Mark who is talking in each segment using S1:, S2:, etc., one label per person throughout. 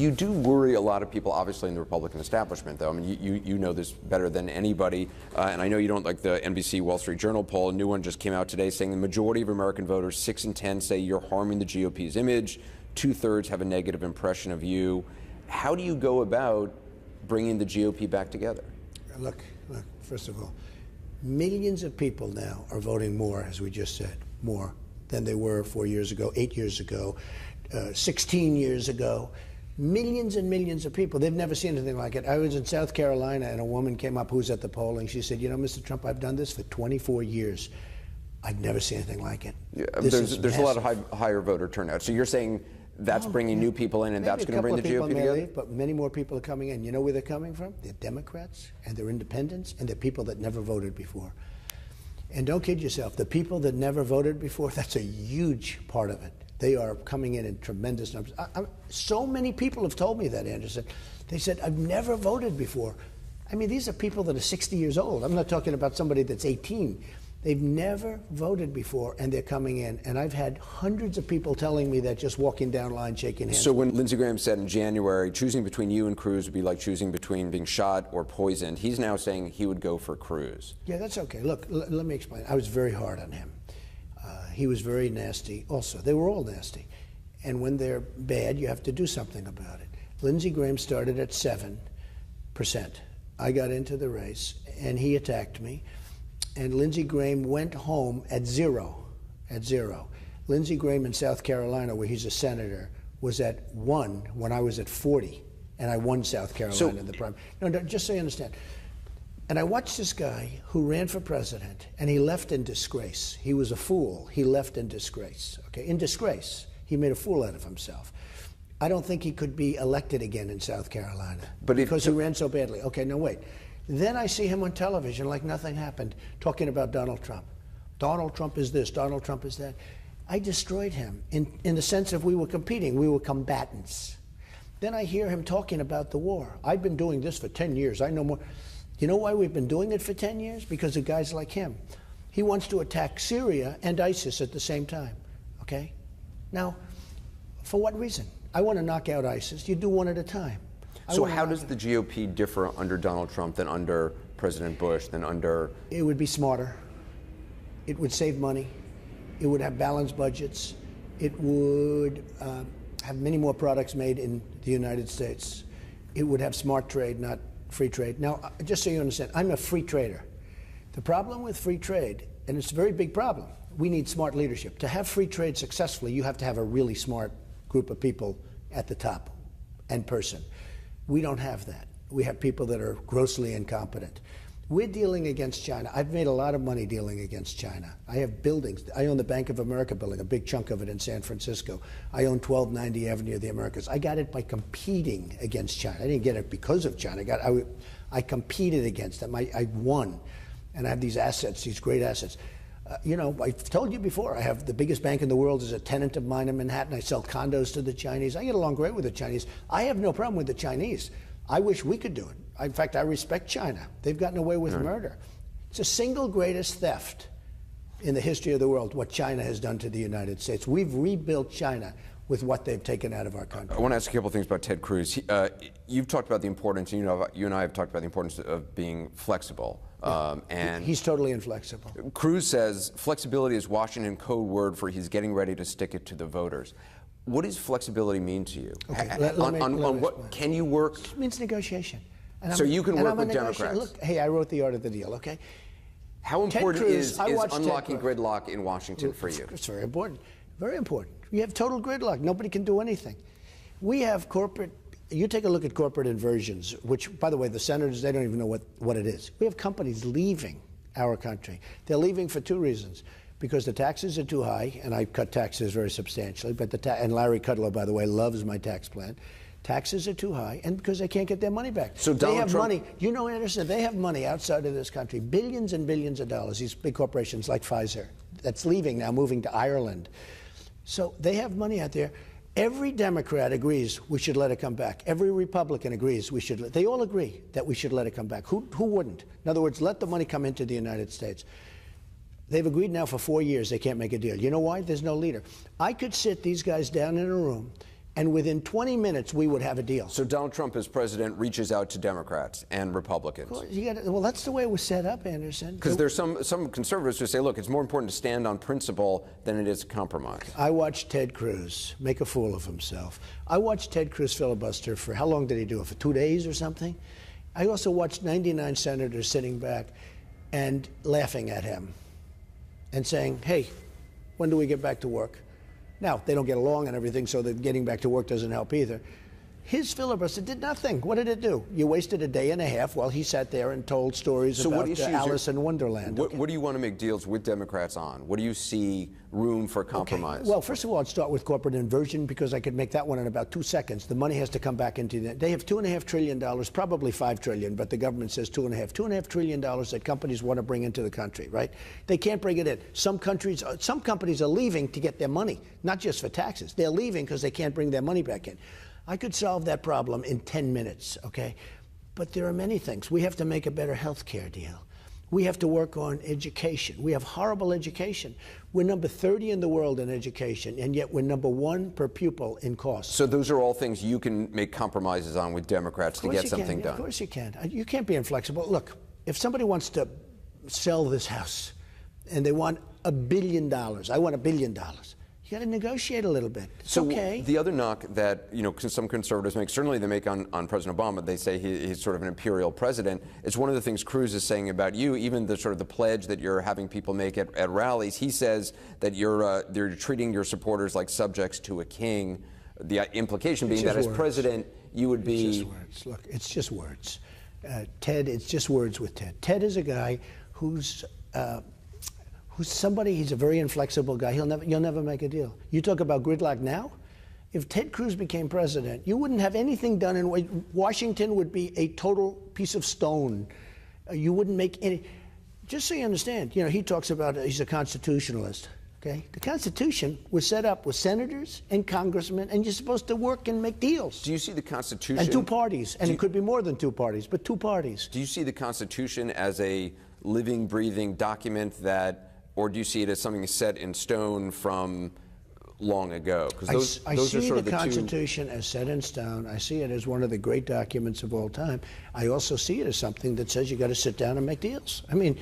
S1: You do worry a lot of people, obviously, in the Republican establishment, though. I mean, you know this better than anybody, and I know you don't like the NBC Wall Street Journal poll. A new one just came out today saying the majority of American voters, 6 in 10, say you're harming the GOP's image. 2/3 have a negative impression of you. How do you go about bringing the GOP back together?
S2: Look, first of all, millions of people now are voting more, as we just said, more than they were 4 years ago, 8 years ago, 16 years ago. Millions and millions of people. They've never seen anything like it. I was in South Carolina, and a woman came up who's at the polling. She said, you know, Mr. Trump, I've done this for 24 years. I've never seen anything like it.
S1: Yeah, there's a lot of higher voter turnout. So you're saying that's bringing new people in, and that's going to bring the GOP together?
S2: Leave, but many more people are coming in. You know where they're coming from? They're Democrats, and they're independents, and they're people that never voted before. And don't kid yourself, the people that never voted before, that's a huge part of it. They are coming in tremendous numbers. So many people have told me that, Anderson. They said, I've never voted before. I mean, these are people that are 60 years old. I'm not talking about somebody that's 18. They've never voted before, and they're coming in. And I've had hundreds of people telling me that just walking down line, shaking hands.
S1: So when Lindsey Graham said in January, choosing between you and Cruz would be like choosing between being shot or poisoned, he's now saying he would go for Cruz.
S2: Yeah, that's okay. Look, let me explain. I was very hard on him. He was very nasty also. They were all nasty. And when they're bad, you have to do something about it. Lindsey Graham started at 7%. I got into the race, and he attacked me. And Lindsey Graham went home at 0. Lindsey Graham in South Carolina, where he's a senator, was at 1 when I was at 40. And I won South Carolina in the primary. No, just so you understand. And I watched this guy who ran for president, and he left in disgrace. He was a fool. He left in disgrace. Okay, in disgrace. He made a fool out of himself. I don't think he could be elected again in South Carolina because he ran so badly. Okay, no, wait. Then I see him on television like nothing happened, talking about Donald Trump. Donald Trump is this, Donald Trump is that. I destroyed him in the sense of we were competing. We were combatants. Then I hear him talking about the war. I've been doing this for 10 years. I know more. You know why we've been doing it for 10 years? Because of guys like him. He wants to attack Syria and ISIS at the same time, okay? Now, for what reason? I want to knock out ISIS. You do one at a time.
S1: So how does the GOP differ under Donald Trump than under President Bush, than under...
S2: It would be smarter. It would save money. It would have balanced budgets. It would have many more products made in the United States. It would have smart trade, not free trade. Now, just so you understand, I'm a free trader. The problem with free trade, and it's a very big problem, we need smart leadership. To have free trade successfully, you have to have a really smart group of people at the top and person. We don't have that. We have people that are grossly incompetent. We're dealing against China. I've made a lot of money dealing against China. I have buildings. I own the Bank of America building, a big chunk of it in San Francisco. I own 1290 Avenue of the Americas. I got it by competing against China. I didn't get it because of China. I competed against them. I won. And I have these assets, these great assets. You know, I've told you before, I have the biggest bank in the world as a tenant of mine in Manhattan. I sell condos to the Chinese. I get along great with the Chinese. I have no problem with the Chinese. I wish we could do it. In fact, I respect China. They've gotten away with murder. It's the single greatest theft in the history of the world, what China has done to the United States. We've rebuilt China with what they've taken out of our country.
S1: I want to ask a couple of things about Ted Cruz. You've talked about the importance, and you and I have talked about the importance of being flexible.
S2: And he's totally inflexible.
S1: Cruz says flexibility is Washington code word for he's getting ready to stick it to the voters. What does flexibility mean to you?
S2: Okay,
S1: on what can you work?
S2: It means negotiation.
S1: So you can work with Democrats.
S2: Look, hey, I wrote the art of the deal, okay?
S1: How important is unlocking gridlock in Washington for you?
S2: It's very important. Very important. We have total gridlock. Nobody can do anything. We have corporate, you take a look at corporate inversions, which, by the way, the senators, they don't even know what it is. We have companies leaving our country. They're leaving for two reasons. Because the taxes are too high, and I cut taxes very substantially, but and Larry Kudlow, by the way, loves my tax plan. Taxes are too high, and because they can't get their money back.
S1: So
S2: they have money. You know, Anderson, they have money outside of this country, billions and billions of dollars, these big corporations like Pfizer, that's leaving now, moving to Ireland. So they have money out there. Every Democrat agrees we should let it come back. Every Republican agrees we should. They all agree that we should let it come back. Who wouldn't? In other words, let the money come into the United States. They've agreed now for 4 years they can't make a deal. You know why? There's no leader. I could sit these guys down in a room, and within 20 minutes we would have a deal.
S1: So Donald Trump, as president, reaches out to Democrats and Republicans.
S2: Well, that's the way it was set up, Anderson.
S1: Because there's some conservatives who say, look, it's more important to stand on principle than it is compromise.
S2: I watched Ted Cruz make a fool of himself. I watched Ted Cruz filibuster for, how long did he do it, for 2 days or something? I also watched 99 senators sitting back and laughing at him and saying, hey, when do we get back to work? Now, they don't get along and everything, so that getting back to work doesn't help either. His filibuster did nothing. What did it do? You wasted a day and a half while he sat there and told stories about Alice in Wonderland.
S1: What do you want to make deals with Democrats on? What do you see room for compromise?
S2: Okay. Well, first of all, I'd start with corporate inversion, because I could make that one in about 2 seconds. The money has to come back into the... They have $2.5 trillion, probably $5 trillion, but the government says $2.5 trillion that companies want to bring into the country, right? They can't bring it in. Some companies are leaving to get their money, not just for taxes. They're leaving because they can't bring their money back in. I could solve that problem in 10 minutes, okay? But there are many things. We have to make a better health care deal. We have to work on education. We have horrible education. We're number 30 in the world in education, and yet we're number 1 per pupil in cost.
S1: So those are all things you can make compromises on with Democrats to get something done.
S2: Of course you can. You can't be inflexible. Look, if somebody wants to sell this house and they want $1 billion, I want $1 billion. You got to negotiate a little bit. It's okay.
S1: The other knock that some conservatives make, certainly they make on President Obama, they say he's sort of an imperial president. It's one of the things Cruz is saying about you, even the sort of the pledge that you're having people make at rallies. He says that you're treating your supporters like subjects to a king. The implication being that as president, you would be...
S2: It's just words. Look, it's just words. Ted, it's just words with Ted. Ted is a guy who's somebody, he's a very inflexible guy. You'll never make a deal. You talk about gridlock now? If Ted Cruz became president, you wouldn't have anything done in Washington would be a total piece of stone. You wouldn't make any, just so you understand, he talks about he's a constitutionalist, okay? The Constitution was set up with senators and congressmen, and you're supposed to work and make deals.
S1: Do you see the Constitution?
S2: And 2 parties, and it could be more than 2 parties, but 2 parties.
S1: Do you see the Constitution as a living, breathing document or do you see it as something set in stone from long ago?
S2: Because I see the Constitution as set in stone. I see it as one of the great documents of all time. I also see it as something that says you got to sit down and make deals. I mean,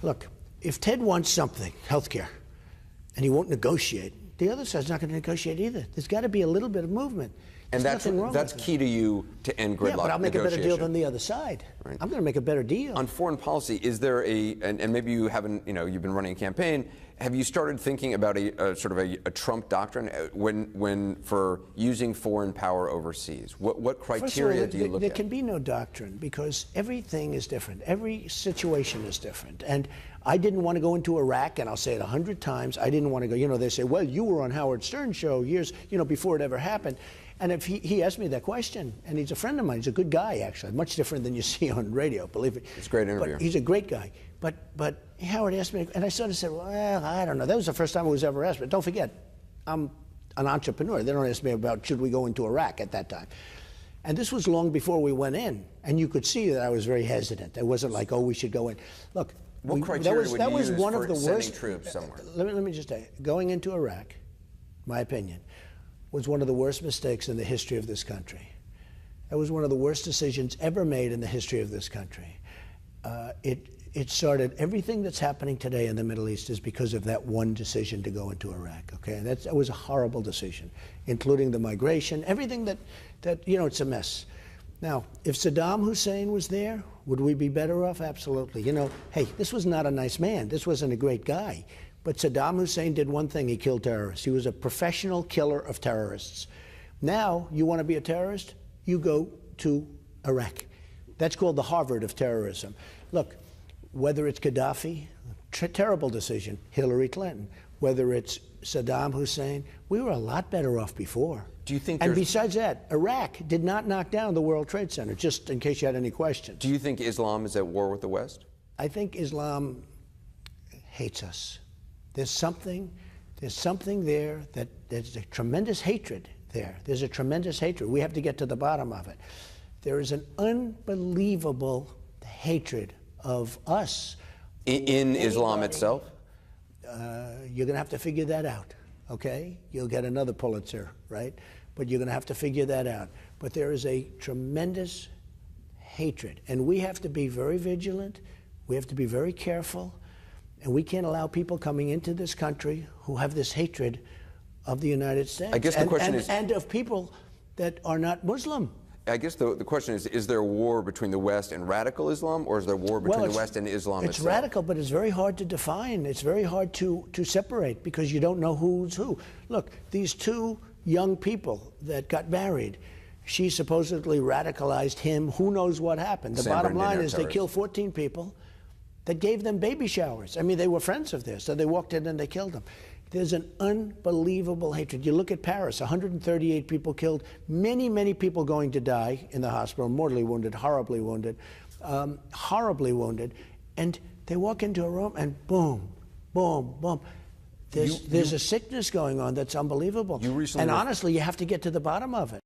S2: look, if Ted wants something, health care, and he won't negotiate, the other side's not going to negotiate either. There's got to be a little bit of movement.
S1: And that's key to you to end gridlock.
S2: Yeah, but I'll make a better deal than the other side. Right. I'm going to make a better deal.
S1: On foreign policy, is there and maybe you haven't, you've been running a campaign, have you started thinking about a sort of a Trump doctrine for using foreign power overseas? What criteria do you look at?
S2: There can be no doctrine, because everything is different. Every situation is different. And I didn't want to go into Iraq, and I'll say it 100 times. I didn't want to go. They say, well, you were on Howard Stern's show years, before it ever happened. And if he asked me that question, and he's a friend of mine, he's a good guy, actually, much different than you see on radio, believe me.
S1: It's a great interview.
S2: But he's a great guy. But Howard asked me, and I sort of said, well, I don't know. That was the first time it was ever asked. But don't forget, I'm an entrepreneur. They don't ask me about should we go into Iraq at that time. And this was long before we went in. And you could see that I was very hesitant. It wasn't like, oh, we should go in. Look,
S1: what criteria would you use
S2: one
S1: for
S2: of the
S1: sending
S2: worst
S1: troops somewhere?
S2: Let me just say, going into Iraq, my opinion, was one of the worst mistakes in the history of this country. It was one of the worst decisions ever made in the history of this country. It started, everything that's happening today in the Middle East is because of that one decision to go into Iraq, okay? And that was a horrible decision, including the migration, everything that it's a mess. Now, if Saddam Hussein was there, would we be better off? Absolutely. Hey, this was not a nice man. This wasn't a great guy. But Saddam Hussein did one thing: he killed terrorists. He was a professional killer of terrorists. Now, you want to be a terrorist? You go to Iraq. That's called the Harvard of terrorism. Look, whether it's Gaddafi, terrible decision, Hillary Clinton, whether it's Saddam Hussein, we were a lot better off before.
S1: Do you think?
S2: And besides that, Iraq did not knock down the World Trade Center, just in case you had any questions.
S1: Do you think Islam is at war with the West?
S2: I think Islam hates us. There's something there that there's a tremendous hatred there. There's a tremendous hatred. We have to get to the bottom of it. There is an unbelievable hatred of us.
S1: In Islam itself?
S2: You're going to have to figure that out, okay? You'll get another Pulitzer, right? but you're going to have to figure that out. But there is a tremendous hatred, and we have to be very vigilant. We have to be very careful, and we can't allow people coming into this country who have this hatred of the United States.
S1: I guess the question is,
S2: and of people that are not Muslim.
S1: I guess the question is there a war between the West and radical Islam, or is there a war between the West and Islam
S2: It's
S1: itself?
S2: radical, but it's very hard to define. It's very hard to separate because you don't know who's who. Look, these two young people that got married, she supposedly radicalized him. Who knows what happened? The bottom line is they killed 14 people that gave them baby showers. I mean, they were friends of theirs, so they walked in and they killed them. There's an unbelievable hatred. You look at Paris, 138 people killed, many, many people going to die in the hospital, mortally wounded, horribly wounded, and they walk into a room and boom, boom, boom. There's a sickness going on that's unbelievable. And honestly, you have to get to the bottom of it.